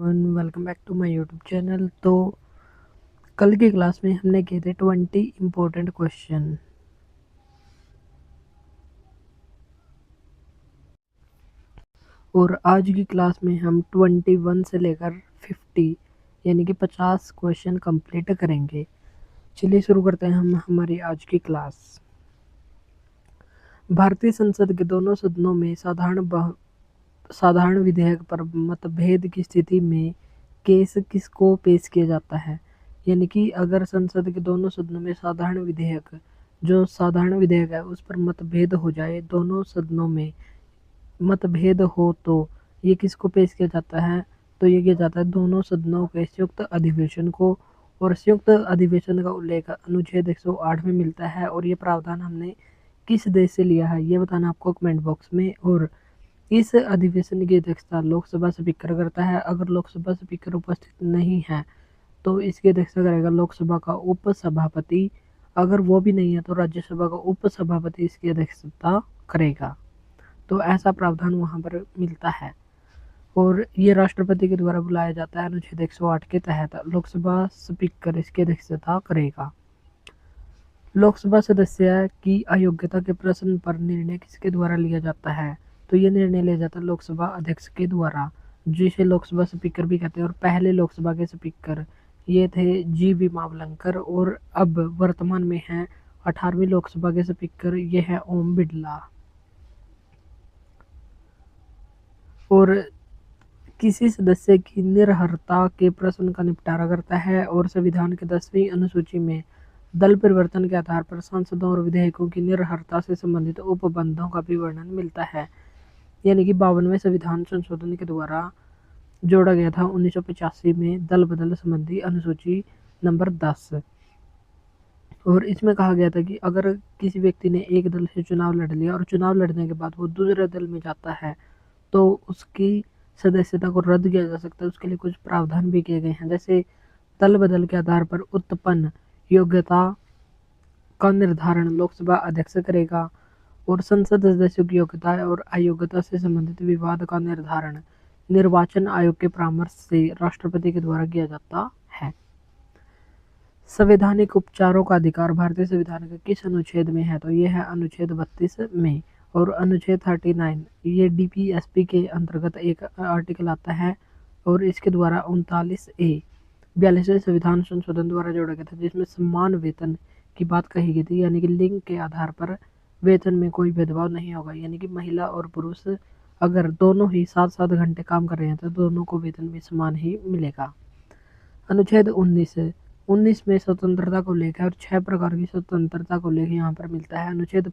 Welcome back to my YouTube channel. तो कल की क्लास में हमने किए थे 20 इम्पोर्टेंट क्वेश्चन और आज की क्लास में हम 21 से लेकर 50 यानी कि 50 क्वेश्चन कंप्लीट करेंगे। चलिए शुरू करते हैं हम हमारी आज की क्लास। भारतीय संसद के दोनों सदनों में साधारण विधेयक पर मतभेद की स्थिति में केस किसको पेश किया जाता है? यानी कि अगर संसद के दोनों सदनों में साधारण विधेयक है उस पर मतभेद हो जाए, दोनों सदनों में मतभेद हो तो ये किसको पेश किया जाता है? तो ये किया जाता है दोनों सदनों के संयुक्त अधिवेशन को। और संयुक्त अधिवेशन का उल्लेख अनुच्छेद 108 में मिलता है और ये प्रावधान हमने किस देश से लिया है ये बताना आपको कमेंट बॉक्स में। और इस अधिवेशन की अध्यक्षता लोकसभा स्पीकर करता है। अगर लोकसभा स्पीकर उपस्थित नहीं है तो इसकी अध्यक्षता करेगा लोकसभा का उपसभापति। अगर वो भी नहीं है तो राज्यसभा का उपसभापति इसकी अध्यक्षता करेगा। तो ऐसा प्रावधान वहाँ पर मिलता है और ये राष्ट्रपति के द्वारा बुलाया जाता है। अनुच्छेद 108 के तहत लोकसभा स्पीकर इसकी अध्यक्षता करेगा। लोकसभा सदस्य की अयोग्यता के प्रश्न पर निर्णय किसके द्वारा लिया जाता है? तो ये निर्णय लिया जाता है लोकसभा अध्यक्ष के द्वारा, जिसे लोकसभा स्पीकर भी कहते हैं। और पहले लोकसभा के स्पीकर ये थे जी.बी. मावलंकर और अब वर्तमान में हैं 18वीं लोकसभा के स्पीकर ये है ओम बिरला। और किसी सदस्य की निर्भरता के प्रश्न का निपटारा करता है। और संविधान के 10वीं अनुसूची में दल परिवर्तन के आधार पर सांसदों और विधेयकों की निर्भरता से संबंधित उपबंधों का भी वर्णन मिलता है। यानी कि 52वें संविधान संशोधन के द्वारा जोड़ा गया था 1985 में दल बदल संबंधी अनुसूची नंबर 10। और इसमें कहा गया था कि अगर किसी व्यक्ति ने एक दल से चुनाव लड़ लिया और चुनाव लड़ने के बाद वो दूसरे दल में जाता है तो उसकी सदस्यता को रद्द किया जा सकता है। उसके लिए कुछ प्रावधान भी किए गए हैं, जैसे दल बदल के आधार पर उत्पन्न योग्यता का निर्धारण लोकसभा अध्यक्ष करेगा और संसद सदस्यों की योग्यता और अयोग्यता से संबंधित विवाद का निर्धारण निर्वाचन आयोग के परामर्श से राष्ट्रपति के द्वारा किया जाता है। संवैधानिक उपचारों का अधिकार भारतीय संविधान के किस अनुच्छेद में है? तो यह है अनुच्छेद 32 में। और अनुच्छेद 39 ये डीपीएसपी के अंतर्गत एक आर्टिकल आता है और इसके द्वारा 39A 42वें संविधान संशोधन द्वारा जोड़ा गया था, जिसमें समान वेतन की बात कही गई थी। यानी कि लिंग के आधार पर वेतन में कोई भेदभाव नहीं होगा। यानी कि महिला और पुरुष अगर दोनों ही 7-7 घंटे काम कर रहे हैं तो दोनों को वेतन भी समान ही मिलेगा। अनुच्छेद 19 में स्वतंत्रता को लेकर और 6 प्रकार की स्वतंत्रता को लेकर यहाँ पर मिलता है। अनुच्छेद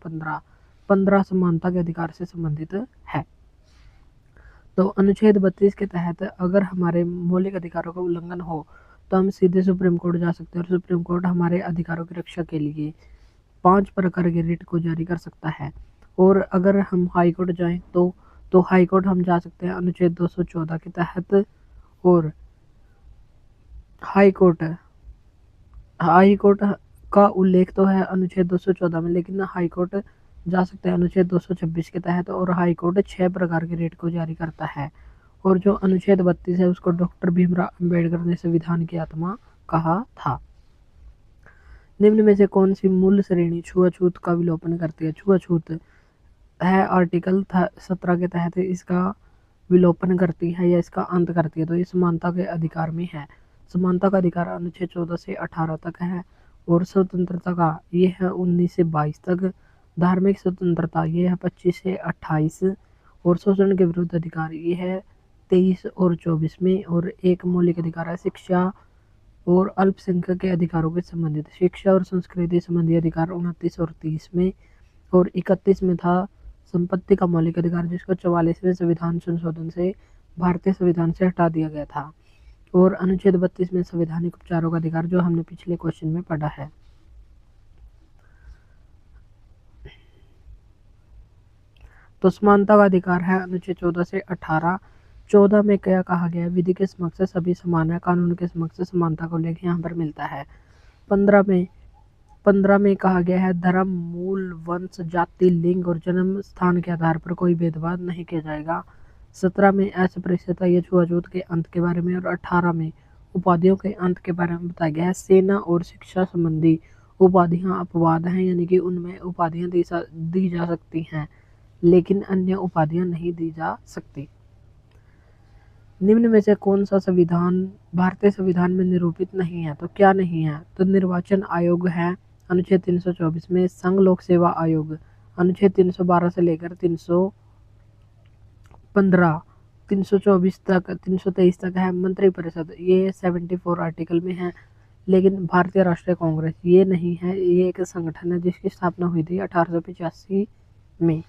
15 समानता के अधिकार से संबंधित है। तो अनुच्छेद 32 के तहत अगर हमारे मौलिक अधिकारों का उल्लंघन हो तो हम सीधे सुप्रीम कोर्ट जा सकते हैं और सुप्रीम कोर्ट हमारे अधिकारों की रक्षा के लिए 5 प्रकार के रिट को जारी कर सकता है। और अगर हम हाई कोर्ट जाएं तो हाई कोर्ट हम जा सकते हैं अनुच्छेद 214 के तहत। और हाई कोर्ट का उल्लेख तो है अनुच्छेद 214 में, लेकिन हाई कोर्ट जा सकते हैं अनुच्छेद 226 के तहत। और हाई कोर्ट 6 प्रकार के रेट को जारी करता है। और जो अनुच्छेद 32 है उसको डॉक्टर भीमराव अंबेडकर ने संविधान की आत्मा कहा था। निम्न में से कौन सी मूल श्रेणी छुआछूत का विलोपन करती है? छुआछूत है आर्टिकल 17 के तहत इसका विलोपन करती है या इसका अंत करती है। तो ये समानता के अधिकार में है। समानता का अधिकार अनुच्छेद 14 से 18 तक है और स्वतंत्रता का ये है 19 से 22 तक। धार्मिक स्वतंत्रता ये है 25 से 28 और शोषण के विरुद्ध अधिकार ये है 23 और 24 में। और एक मौलिक अधिकार है शिक्षा और अल्पसंख्यक के अधिकारों के संबंधित शिक्षा और संस्कृति संबंधी अधिकार 29 और 30 में। और 31 में था संपत्ति का मौलिक अधिकार, जिसको 44वें संविधान संशोधन से भारतीय संविधान से हटा दिया गया था। और अनुच्छेद 32 में संवैधानिक उपचारों का अधिकार, जो हमने पिछले क्वेश्चन में पढ़ा है। तो समानता का अधिकार है अनुच्छेद 14 से 18। 14 में क्या कहा गया? विधि के समक्ष सभी समान है, कानून के समक्ष समानता को लेकर यहाँ पर मिलता है। 15 में कहा गया है धर्म, मूल, वंश, जाति, लिंग और जन्म स्थान के आधार पर कोई भेदभाव नहीं किया जाएगा। 17 में अस्पृश्यता या छुआछूत के अंत के बारे में और 18 में उपाधियों के अंत के बारे में बताया गया है। सेना और शिक्षा संबंधी उपाधियां अपवाद हैं, यानी कि उनमें उपाधियां दी जा सकती हैं, लेकिन अन्य उपाधियां नहीं दी जा सकती। निम्न में से कौन सा संविधान भारतीय संविधान में निरूपित नहीं है? तो क्या नहीं है? तो निर्वाचन आयोग है अनुच्छेद 324 में, संघ लोक सेवा आयोग अनुच्छेद 312 से लेकर 315, 324 तक, 323 तक है। मंत्रिपरिषद ये 74 आर्टिकल में है। लेकिन भारतीय राष्ट्रीय कांग्रेस ये नहीं है, ये एक संगठन है जिसकी स्थापना हुई थी 1885 में।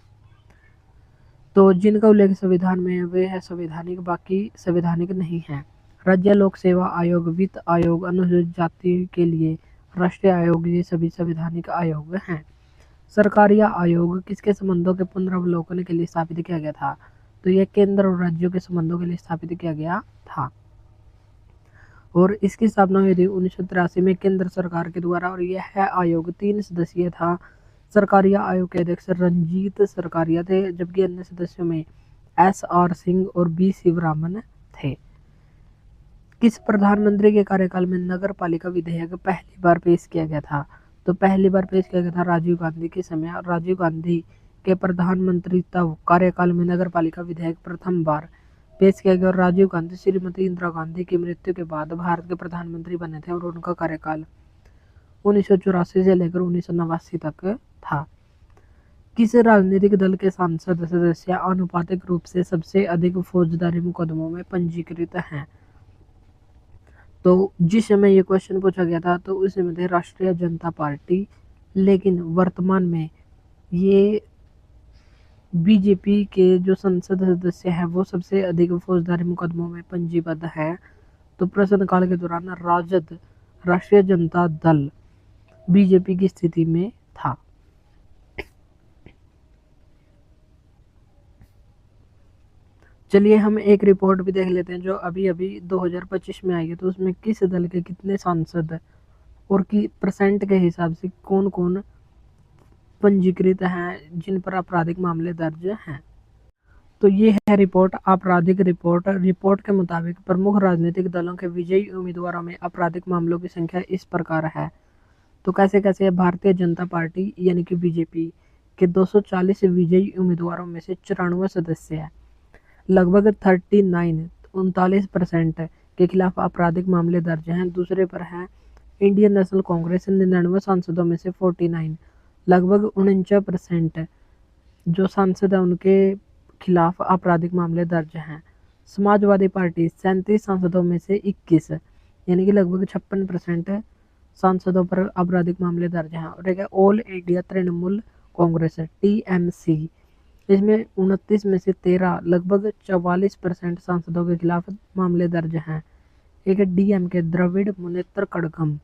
तो जिनका उल्लेख संविधान में है वे है संवैधानिक, बाकी संवैधानिक नहीं है। राज्य लोक सेवा आयोग, वित्त आयोग, अनुसूचित जाति के लिए राष्ट्रीय आयोग, ये सभी संवैधानिक आयोग हैं। सरकारिया आयोग किसके संबंधों के पुनरावलोकन के लिए स्थापित किया गया था? तो यह केंद्र और राज्यों के संबंधों के लिए स्थापित किया गया था और इसकी स्थापना हुई थी 1983 में केंद्र सरकार के द्वारा। और यह आयोग 3 सदस्यीय था। सरकारिया आयोग के अध्यक्ष रंजीत सरकारिया थे, जबकि अन्य सदस्यों में SR सिंह और B शिवरामन थे। किस प्रधानमंत्री के कार्यकाल में नगर पालिका विधेयक पहली बार पेश किया गया था? तो पहली बार पेश किया गया था राजीव गांधी के समय। राजीव गांधी के प्रधानमंत्री तब कार्यकाल में नगर पालिका विधेयक प्रथम बार पेश किया गया और राजीव गांधी श्रीमती इंदिरा गांधी की मृत्यु के बाद भारत के प्रधानमंत्री बने थे और उनका कार्यकाल 1984 से लेकर 1989 तक था। किस राजनीतिक दल के सांसद सदस्य आनुपातिक रूप से सबसे अधिक फौजदारी मुकदमों में पंजीकृत हैं? तो जिस समय ये क्वेश्चन पूछा गया था तो उस समय थे राष्ट्रीय जनता पार्टी, लेकिन वर्तमान में ये बीजेपी के जो संसद सदस्य हैं वो सबसे अधिक फौजदारी मुकदमों में पंजीबद्ध है। तो प्रश्नकाल के दौरान राजद, राष्ट्रीय जनता दल, बीजेपी की स्थिति में था। चलिए हम एक रिपोर्ट भी देख लेते हैं जो अभी अभी 2025 में आई है। तो उसमें किस दल के कितने सांसद और की परसेंट के हिसाब से कौन कौन पंजीकृत हैं जिन पर आपराधिक मामले दर्ज हैं। तो ये है रिपोर्ट, आपराधिक रिपोर्ट। रिपोर्ट के मुताबिक प्रमुख राजनीतिक दलों के विजयी उम्मीदवारों में आपराधिक मामलों की संख्या इस प्रकार है। तो कैसे कैसे है? भारतीय जनता पार्टी यानी कि बीजेपी के 240 विजयी उम्मीदवारों में से 94 सदस्य है, लगभग 39% के खिलाफ आपराधिक मामले दर्ज हैं। दूसरे पर है इंडियन नेशनल कांग्रेस, 99 सांसदों में से 49, लगभग 49% जो सांसद हैं उनके खिलाफ आपराधिक मामले दर्ज हैं। समाजवादी पार्टी 37 सांसदों में से 21, यानी कि लगभग 56% सांसदों पर आपराधिक मामले दर्ज हैं। और एक है all India Trinamool Congress TMC, इसमें 29 में से 13, लगभग 44% सांसदों के खिलाफ मामले दर्ज हैं। एक है DMK द्रविड़ मुनेत्र कड़गम,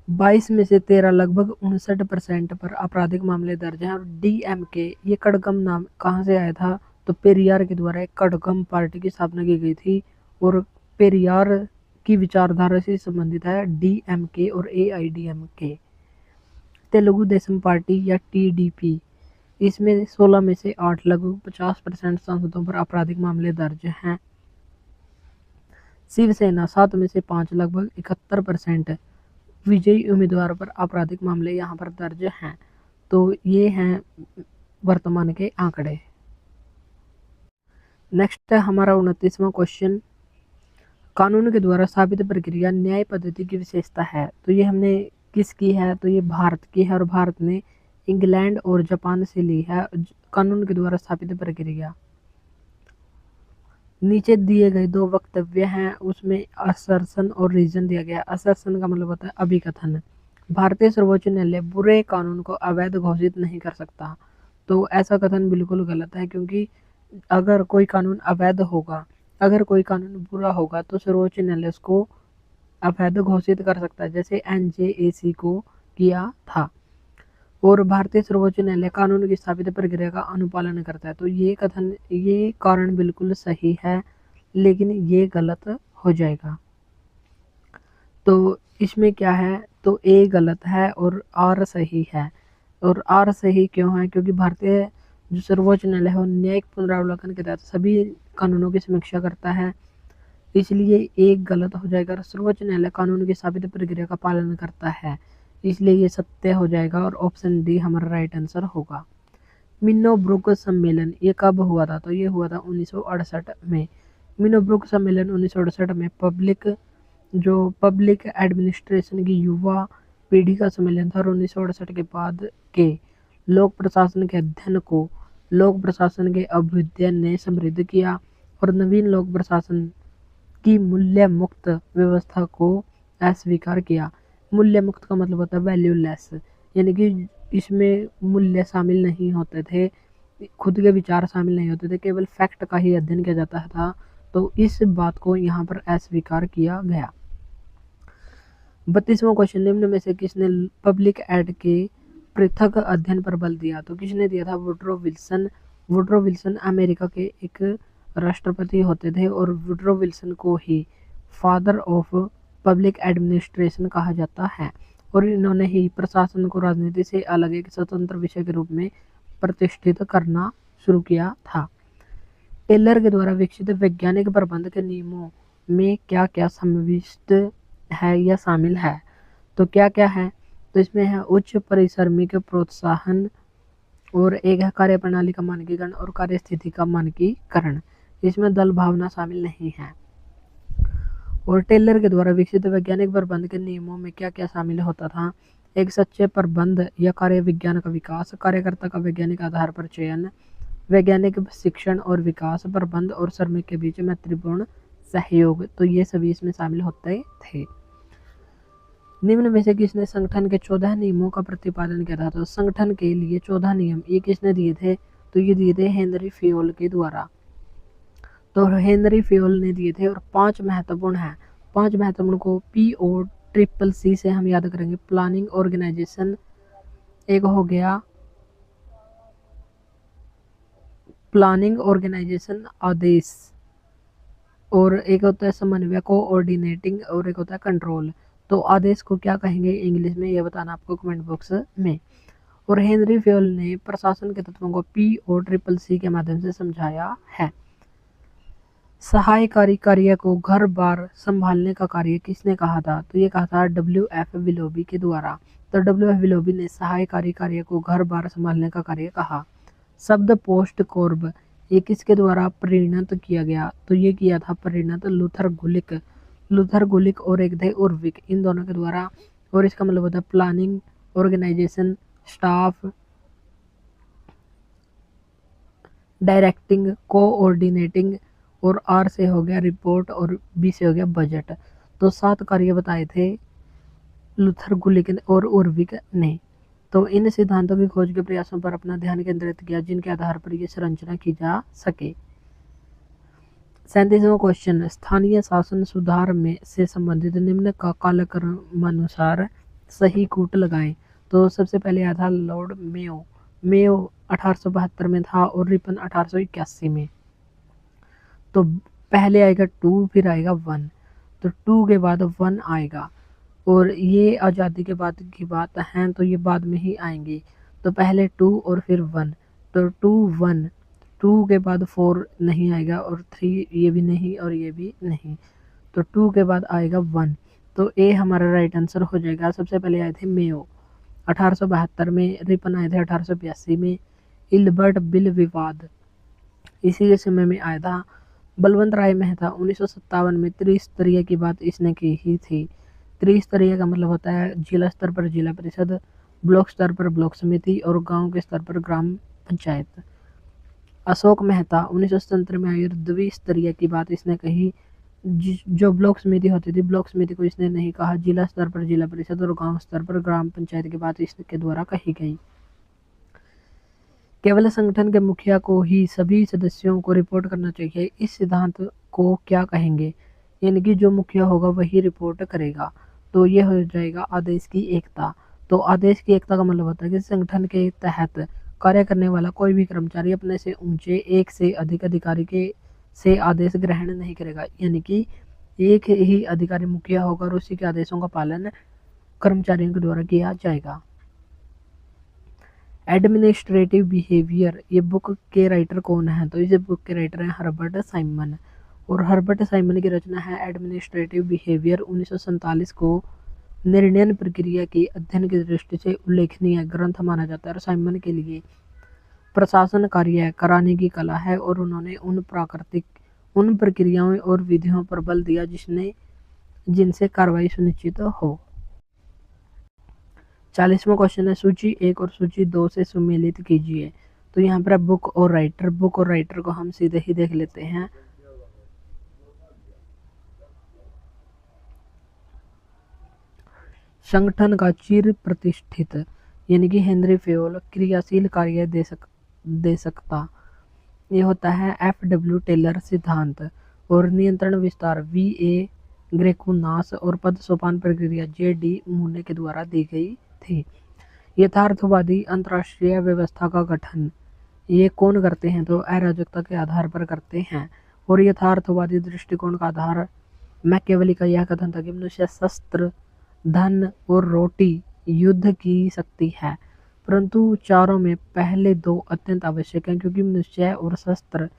22 में से 13, लगभग 59% पर आपराधिक मामले दर्ज हैं। और DMK ये कड़गम नाम कहाँ से आया था? तो पेरियार के द्वारा एक कड़गम पार्टी की स्थापना की गई थी और पेरियार की विचारधारा से संबंधित है DMK और AIDMK। तेलुगु देशम पार्टी या TDP, इसमें 16 में से 8, लगभग 50% सांसदों पर आपराधिक मामले दर्ज हैं। शिवसेना 7 में से 5, लगभग 71% विजयी उम्मीदवारों पर आपराधिक मामले यहाँ पर दर्ज हैं। तो ये हैं वर्तमान के आंकड़े। नेक्स्ट है हमारा 29वां क्वेश्चन, कानून के द्वारा स्थापित प्रक्रिया न्याय पद्धति की विशेषता है। तो ये हमने किसकी है? तो ये भारत की है और भारत ने इंग्लैंड और जापान से ली है कानून के द्वारा स्थापित प्रक्रिया। नीचे दिए गए 2 वक्तव्य हैं, उसमें असर्शन और रीजन दिया गया। असर्शन का मतलब होता है अभिकथन। भारतीय सर्वोच्च न्यायालय बुरे कानून को अवैध घोषित नहीं कर सकता। तो ऐसा कथन बिल्कुल गलत है, क्योंकि अगर कोई कानून अवैध होगा, अगर कोई कानून बुरा होगा तो सर्वोच्च न्यायालय उसको अवैध घोषित कर सकता है, जैसे NJAC को किया था। और भारतीय सर्वोच्च न्यायालय कानून की स्थापित प्रक्रिया का अनुपालन करता है। तो ये कथन, ये कारण बिल्कुल सही है, लेकिन ये गलत हो जाएगा। तो इसमें क्या है? तो A गलत है और R सही है। और R सही क्यों है? क्योंकि भारतीय जो सर्वोच्च न्यायालय है वो न्यायिक पुनरावलोकन के तहत सभी कानूनों की समीक्षा करता है, इसलिए एक गलत हो जाएगा। और सर्वोच्च न्यायालय कानून की साबित प्रक्रिया का पालन करता है, इसलिए ये सत्य हो जाएगा और ऑप्शन डी हमारा राइट आंसर होगा। मिनोब्रुक सम्मेलन ये कब हुआ था? तो ये हुआ था 1968 में। मिनोब्रुक सम्मेलन 1968 में पब्लिक एडमिनिस्ट्रेशन की युवा पीढ़ी का सम्मेलन था और 1968 के बाद के लोक प्रशासन के अध्ययन को लोक प्रशासन के अभ्युदय ने समृद्ध किया और नवीन लोक प्रशासन की मूल्य मुक्त व्यवस्था को अस्वीकार किया। मूल्य मुक्त का मतलब होता है वैल्यूलेस, यानी कि इसमें मूल्य शामिल नहीं होते थे, खुद के विचार शामिल नहीं होते थे, केवल फैक्ट का ही अध्ययन किया जाता था। तो इस बात को यहाँ पर अस्वीकार किया गया। 32वां क्वेश्चन, निम्न में से किसने पब्लिक एड के पृथक अध्ययन पर बल दिया? तो किसने दिया था? Woodrow Wilson. Woodrow Wilson America के एक राष्ट्रपति होते थे और वुड्रो विल्सन को ही फादर ऑफ पब्लिक एडमिनिस्ट्रेशन कहा जाता है और इन्होंने ही प्रशासन को राजनीति से अलग एक स्वतंत्र विषय के रूप में प्रतिष्ठित करना शुरू किया था। टेलर के द्वारा विकसित वैज्ञानिक प्रबंध के नियमों में क्या क्या समाविष्ट है या शामिल है? तो क्या क्या है? तो इसमें है उच्च परिश्रमिक प्रोत्साहन और एक है कार्यप्रणाली का मानकीकरण और कार्यस्थिति का मानकीकरण। इसमें दल भावना शामिल नहीं है। और टेलर के द्वारा विकसित वैज्ञानिक प्रबंध के नियमों में क्या क्या शामिल होता था? एक सच्चे प्रबंध या कार्य विज्ञान का विकास, कार्यकर्ता का वैज्ञानिक आधार पर चयन, वैज्ञानिक शिक्षण और विकास, प्रबंध और श्रमिक के बीच मैत्रीपूर्ण सहयोग। तो ये सभी इसमें शामिल होते थे। निम्न में से किसने संगठन के 14 नियमों का प्रतिपादन किया था? तो संगठन के लिए 14 नियम ये किसने दिए थे? तो ये दिए थे हेनरी फेयोल के द्वारा। तो हेनरी फेयोल ने दिए थे और 5 महत्वपूर्ण हैं। 5 महत्वपूर्ण को POCCC से हम याद करेंगे। प्लानिंग ऑर्गेनाइजेशन, एक हो गया प्लानिंग ऑर्गेनाइजेशन आदेश, और एक होता है समन्वय कोऑर्डिनेटिंग, और एक होता है कंट्रोल। तो आदेश को क्या कहेंगे इंग्लिश में, ये बताना आपको कमेंट बॉक्स में। और हेनरी फेयोल ने प्रशासन के तत्वों को POCCC के माध्यम से समझाया है। सहायकारी कार्य को घर बार संभालने का कार्य किसने कहा था? तो ये कहा था WF विलोबी के द्वारा। तो WF विलोबी ने सहायकारी कार्य को घर बार संभालने का कार्य कहा। शब्द पोस्ट कॉर्ब ये किसके द्वारा परिणत किया गया? तो ये किया था परिणत लूथर गुलिक और एक थे उर्विक, इन दोनों के द्वारा। और इसका मतलब होता है planning, organisation, staff, directing, coordinating, और R से हो गया रिपोर्ट और B से हो गया बजट। तो 7 कार्य बताए थे लूथर गुलिक और उर्विक ने। तो इन सिद्धांतों की खोज के प्रयासों पर अपना ध्यान केंद्रित किया जिनके आधार पर यह संरचना की जा सके। 37वां क्वेश्चन, स्थानीय शासन सुधार में से संबंधित निम्न का कालक्रमानुसार सही कूट लगाएं। तो सबसे पहले आया था लॉर्ड मेयो 1872 में था और रिपन 1881 में। तो पहले आएगा 2, फिर आएगा 1। तो 2 के बाद 1 आएगा, और ये आज़ादी के बाद की बात है तो ये बाद में ही आएंगी। तो पहले 2 और फिर 1। तो 2 1, 2 के बाद 4 नहीं आएगा, और 3 ये भी नहीं और ये भी नहीं। तो 2 के बाद आएगा 1। तो ए हमारा राइट आंसर हो जाएगा। सबसे पहले आए थे मेयो 1872 में, रिपन आए थे 1882 में, इल्बर्ट बिल विवाद इसी के समय में आया था। बलवंत राय मेहता 1957 में त्रिस्तरीय की बात इसने की ही थी। त्रिस्तरीय का मतलब होता है जिला स्तर पर जिला परिषद, ब्लॉक स्तर पर ब्लॉक समिति और गांव के स्तर पर ग्राम पंचायत। अशोक मेहता 1977 में आई और द्विस्तरीय की बात इसने कही। जो ब्लॉक समिति होती थी, ब्लॉक समिति को इसने नहीं कहा। जिला स्तर पर जिला परिषद और गांव स्तर पर ग्राम पंचायत की बात इसके द्वारा कही गई। केवल संगठन के मुखिया को ही सभी सदस्यों को रिपोर्ट करना चाहिए, इस सिद्धांत को क्या कहेंगे? यानी कि जो मुखिया होगा वही रिपोर्ट करेगा। तो ये हो जाएगा आदेश की एकता। तो आदेश की एकता का मतलब होता है कि संगठन के तहत कार्य करने वाला कोई भी कर्मचारी अपने से ऊंचे एक से अधिक अधिकारी के से आदेश ग्रहण नहीं करेगा, यानी कि एक ही अधिकारी मुखिया होगा और उसी के आदेशों का पालन कर्मचारियों के द्वारा किया जाएगा। एडमिनिस्ट्रेटिव बिहेवियर, ये बुक के राइटर कौन है? तो इस बुक के राइटर हैं हर्बर्ट साइमन। और हर्बर्ट साइमन की रचना है एडमिनिस्ट्रेटिव बिहेवियर। 1947 को निर्णय प्रक्रिया की अध्ययन की दृष्टि से उल्लेखनीय ग्रंथ माना जाता है। और साइमन के लिए प्रशासन कार्य कराने की कला है और उन्होंने उन प्रक्रियाओं और विधियों पर बल दिया जिनसे कार्रवाई सुनिश्चित हो। 40वां क्वेश्चन है, सूची 1 और सूची 2 से सुमेलित कीजिए। तो यहाँ पर बुक और राइटर को हम सीधे ही देख लेते हैं। संगठन का चिर प्रतिष्ठित यानी कि हेनरी फेयोल क्रियाशील कार्य दे सकता, ये होता है FW टेलर सिद्धांत। और नियंत्रण विस्तार VA ग्रेकुनास और पद सोपान प्रक्रिया JD मूने के द्वारा दी गई थी। यथार्थवादी अंतर्राष्ट्रीय व्यवस्था का गठन ये कौन करते हैं? तो अराजकता के आधार पर करते हैं। और यथार्थवादी दृष्टिकोण का आधार मैकियावेली का यह कथन था कि मनुष्य शस्त्र, धन और रोटी युद्ध की शक्ति है, परंतु चारों में पहले दो अत्यंत आवश्यक हैं, क्योंकि मनुष्य और शस्त्र,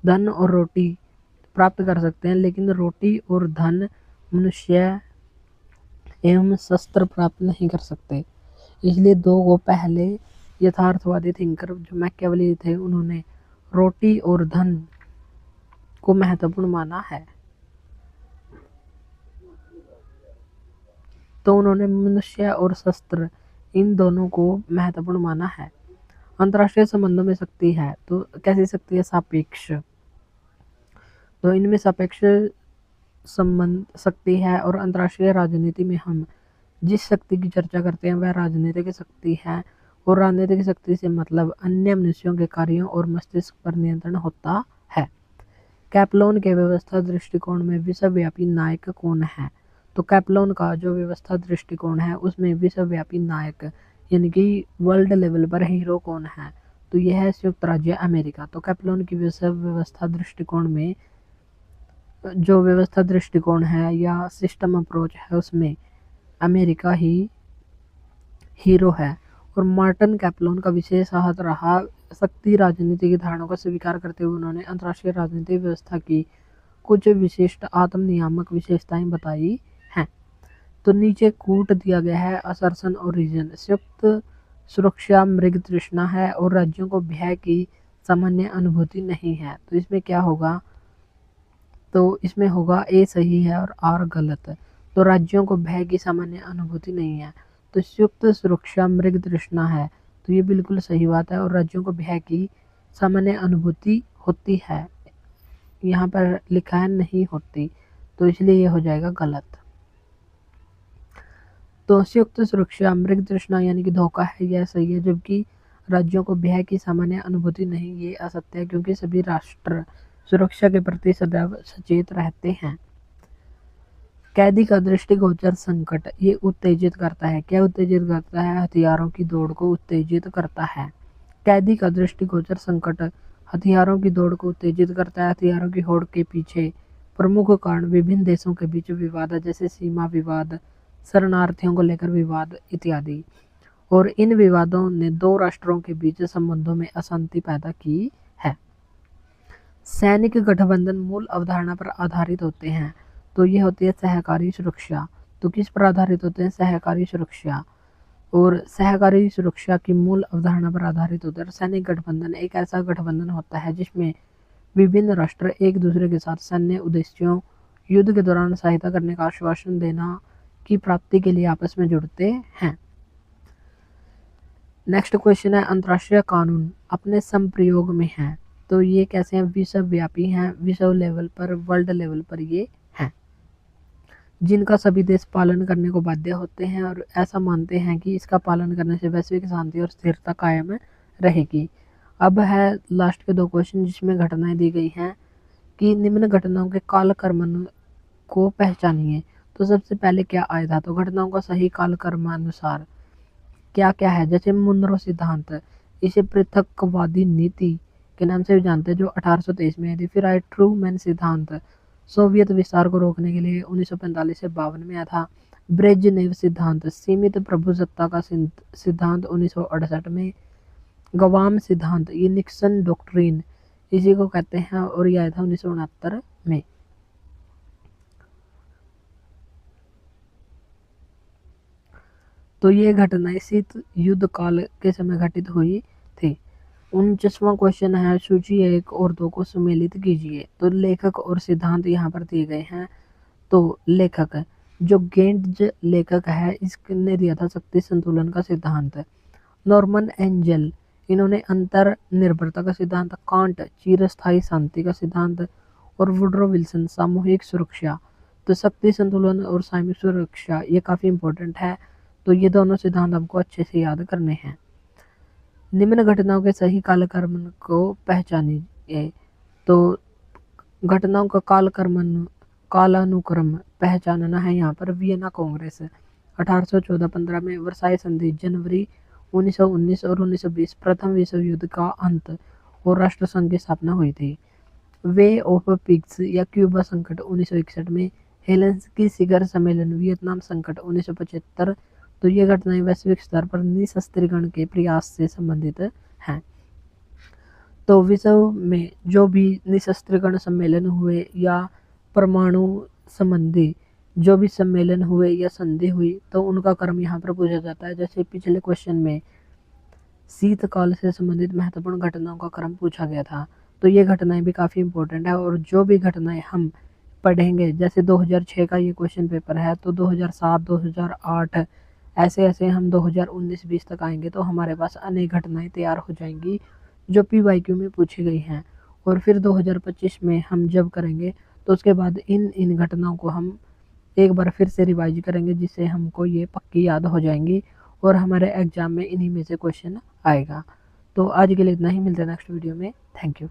धन और रोटी प्राप्त कर सकते हैं, लेकिन रोटी और धन मनुष्य एवं शस्त्र प्राप्त नहीं कर सकते। इसलिए दो को पहले यथार्थवादी थिंकर जो मैकियावेली थे उन्होंने रोटी और धन को महत्वपूर्ण माना है। तो उन्होंने मनुष्य और शस्त्र इन दोनों को महत्वपूर्ण माना है। अंतर्राष्ट्रीय संबंधों में शक्ति है, तो कैसी शक्ति है? सापेक्ष। तो इनमें सापेक्ष संबंध शक्ति है। और अंतर्राष्ट्रीय राजनीति में हम जिस शक्ति की चर्चा करते हैं वह राजनीतिक शक्ति है। और राजनीतिक शक्ति से मतलब अन्य मनुष्यों के कार्यों और मस्तिष्क पर नियंत्रण होता है। कैपलोन के व्यवस्था दृष्टिकोण में विश्वव्यापी नायक कौन है? तो कैपलोन का जो व्यवस्था दृष्टिकोण है उसमें विश्वव्यापी नायक यानी कि वर्ल्ड लेवल पर हीरो कौन है? तो यह है संयुक्त राज्य अमेरिका। तो कैपलोन की विश्व व्यवस्था दृष्टिकोण में जो व्यवस्था दृष्टिकोण है या सिस्टम अप्रोच है उसमें अमेरिका ही हीरो है। और मार्टिन कैपलोन का विशेष हाथ रहा शक्ति राजनीति की धारणाओं का स्वीकार करते हुए उन्होंने अंतर्राष्ट्रीय राजनीतिक व्यवस्था की कुछ विशिष्ट आत्म नियामक विशेषताएं बताई हैं। तो नीचे कूट दिया गया है असर्शन और रीजन। संयुक्त सुरक्षा मृग तृष्णा है और राज्यों को भय की सामान्य अनुभूति नहीं है। तो इसमें क्या होगा? तो इसमें होगा ए सही है और आर गलत। तो राज्यों को भय की सामान्य अनुभूति नहीं है। तो संयुक्त सुरक्षा मृग तृष्णा है, तो ये बिल्कुल सही बात है। और राज्यों को भय की सामान्य अनुभूति होती है, यहाँ पर लिखा है नहीं होती, तो इसलिए ये हो जाएगा गलत। तो संयुक्त सुरक्षा मृग तृष्णा यानी कि धोखा है, यह सही है। जबकि राज्यों को भय की सामान्य अनुभूति नहीं, ये असत्य है, क्योंकि सभी राष्ट्र सुरक्षा के प्रति सदैव सचेत रहते हैं। कैदी का दृष्टिगोचर संकट ये उत्तेजित करता है। क्या उत्तेजित करता है? हथियारों की दौड़ को उत्तेजित करता है। कैदी का दृष्टिगोचर संकट हथियारों की दौड़ को उत्तेजित करता है। हथियारों की होड़ के पीछे प्रमुख कारण विभिन्न देशों के बीच विवाद, जैसे सीमा विवाद, शरणार्थियों को लेकर विवाद इत्यादि। और इन विवादों ने दो राष्ट्रों के बीच संबंधों में अशांति पैदा की है। सैनिक गठबंधन मूल अवधारणा पर आधारित होते हैं, तो ये होती है सहकारी सुरक्षा। तो किस पर आधारित होते हैं? सहकारी सुरक्षा। और सहकारी सुरक्षा की मूल अवधारणा पर आधारित होता है। सैनिक गठबंधन एक ऐसा गठबंधन होता है जिसमें विभिन्न राष्ट्र एक दूसरे के साथ सैन्य उद्देश्यों, युद्ध के दौरान सहायता करने का आश्वासन देना की प्राप्ति के लिए आपस में जुड़ते हैं। नेक्स्ट क्वेश्चन है, अंतर्राष्ट्रीय कानून अपने संप्रयोग में है, तो ये कैसे हैं? विश्वव्यापी हैं, विश्व लेवल पर, वर्ल्ड लेवल पर ये हैं, जिनका सभी देश पालन करने को बाध्य होते हैं और ऐसा मानते हैं कि इसका पालन करने से वैश्विक शांति और स्थिरता कायम रहेगी। अब है लास्ट के दो क्वेश्चन जिसमें घटनाएं दी गई हैं कि निम्न घटनाओं के कालक्रम को पहचानिए। तो सबसे पहले क्या आया था? तो घटनाओं का सही कालक्रमानुसार क्या क्या है? जैसे मुनरो सिद्धांत, इसे पृथकवादी नीति के नाम से भी जानते हैं, जो 1823 में आई थी। फिर आए ट्रूमैन सिद्धांत, सोवियत विस्तार को रोकने के लिए 1945 से 52 में आया था। ब्रेजनेव सिद्धांत, सीमित प्रभुसत्ता का सिद्धांत 1968 में। गवाम सिद्धांत, ये निक्सन डॉक्ट्रिन इसी को कहते हैं और यह आया था 1969 में। तो ये घटनाएं शीत युद्ध काल के समय घटित हुई थी। 49वां क्वेश्चन है, सूची 1 और 2 को सम्मिलित कीजिए। तो लेखक और सिद्धांत यहाँ पर दिए गए हैं। तो लेखक जो गेंट्ज लेखक है, इसने दिया था शक्ति संतुलन का सिद्धांत। नॉर्मन एंजल, इन्होंने अंतर निर्भरता का सिद्धांत। कांट चिरस्थायी शांति का सिद्धांत। और वुड्रो विल्सन सामूहिक सुरक्षा। तो शक्ति संतुलन और सामूहिक सुरक्षा ये काफ़ी इंपॉर्टेंट है। तो ये दोनों सिद्धांत हमको अच्छे से याद करने हैं। निम्न घटनाओं के सही कालक्रम को पहचानिए। तो घटनाओं का कालानुक्रम पहचानना है यहाँ पर। वियना कांग्रेस 1814-15 में, वर्साई संधि जनवरी 1919 और 1920, प्रथम विश्व युद्ध का अंत और राष्ट्रसंघ की स्थापना हुई थी। वे ऑफ पिग्स या क्यूबा संकट 1961 में, हेलेंसिकी शिखर सम्मेलन, वियतनाम संकट 1975। तो ये घटनाएं वैश्विक स्तर पर निशस्त्रीकरण के प्रयास से संबंधित हैं। तो विश्व में जो भी निशस्त्रीकरण सम्मेलन हुए या परमाणु संबंधी जो भी सम्मेलन हुए या संधि हुई, तो उनका क्रम यहाँ पर पूछा जाता है। जैसे पिछले क्वेश्चन में शीतकाल से संबंधित महत्वपूर्ण घटनाओं का क्रम पूछा गया था। तो ये घटनाएं भी काफ़ी इंपॉर्टेंट है। और जो भी घटनाएं हम पढ़ेंगे, जैसे 2006 का ये क्वेश्चन पेपर है, तो 2007, 2008 ऐसे ऐसे हम 2019-20 तक आएंगे तो हमारे पास अनेक घटनाएं तैयार हो जाएंगी जो PYQ में पूछी गई हैं। और फिर 2025 में हम जब करेंगे तो उसके बाद इन घटनाओं को हम एक बार फिर से रिवाइज करेंगे, जिससे हमको ये पक्की याद हो जाएंगी और हमारे एग्जाम में इन्हीं में से क्वेश्चन आएगा। तो आज के लिए इतना ही, मिलते हैं नेक्स्ट वीडियो में। Thank you.